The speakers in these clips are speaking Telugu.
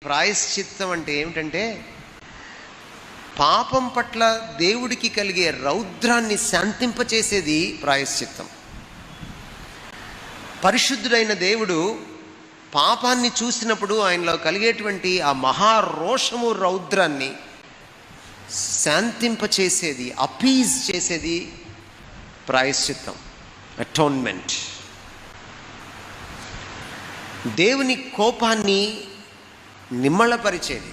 ప్రాయశ్చిత్తం అంటే ఏమిటంటే, పాపం పట్ల దేవుడికి కలిగే రౌద్రాన్ని శాంతింపచేసేది ప్రాయశ్చిత్తం. పరిశుద్ధుడైన దేవుడు పాపాన్ని చూసినప్పుడు ఆయనలో కలిగేటువంటి ఆ మహారోషము రౌద్రాన్ని శాంతింపచేసేది, అపీజ్ చేసేది ప్రాయశ్చిత్తం, అటోన్మెంట్. దేవుని కోపాన్ని నిమ్మళపరిచేది,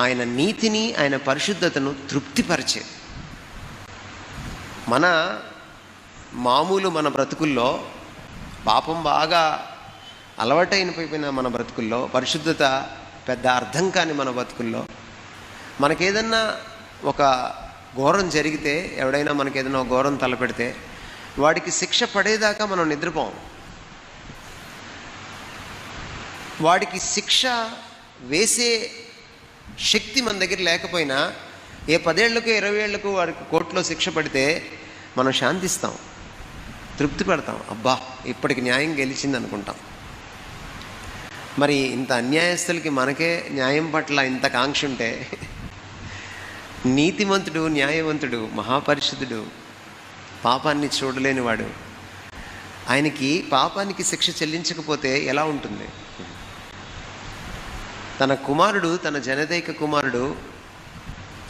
ఆయన నీతిని, ఆయన పరిశుద్ధతను తృప్తిపరిచేది. మన బ్రతుకుల్లో పాపం బాగా అలవాటైపోయిన మన బ్రతుకుల్లో, పరిశుద్ధత పెద్ద అర్థం కాని మన బ్రతుకుల్లో, మనకేదన్నా ఒక ఘోరం జరిగితే, ఎవడైనా మనకేదైనా ఒక ఘోరం తలపెడితే వాడికి శిక్ష పడేదాకా మనం నిద్రపోం. వాడికి శిక్ష వేసే శక్తి మన దగ్గర లేకపోయినా, ఏ 10 ఏళ్లకు 20 ఏళ్లకు వాడికి కోర్టులో శిక్ష పడితే మనం శాంతిస్తాం, తృప్తి పడతాం. అబ్బా, ఇప్పటికి న్యాయం గెలిచింది అనుకుంటాం. మరి ఇంత అన్యాయస్తులకి మనకే న్యాయం పట్ల ఇంత కాంక్ష ఉంటే, నీతిమంతుడు, న్యాయవంతుడు, మహాపరిశుద్ధుడు, పాపాన్ని చూడలేనివాడు, ఆయనకి పాపానికి శిక్ష చెల్లించకపోతే ఎలా ఉంటుంది? తన కుమారుడు, తన జనదైక కుమారుడు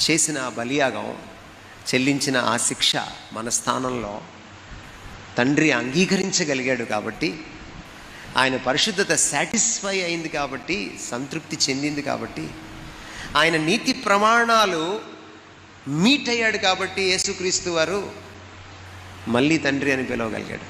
చేసిన ఆ బలియాగం, చెల్లించిన ఆ శిక్ష మన స్థానంలో తండ్రి అంగీకరించగలిగాడు కాబట్టి, ఆయన పరిశుద్ధత సాటిస్ఫై అయింది కాబట్టి, సంతృప్తి చెందింది కాబట్టి, ఆయన నీతి ప్రమాణాలు మీట్ అయ్యాడు కాబట్టి యేసుక్రీస్తు వారు మళ్ళీ తండ్రి అని పిలవగలిగాడు.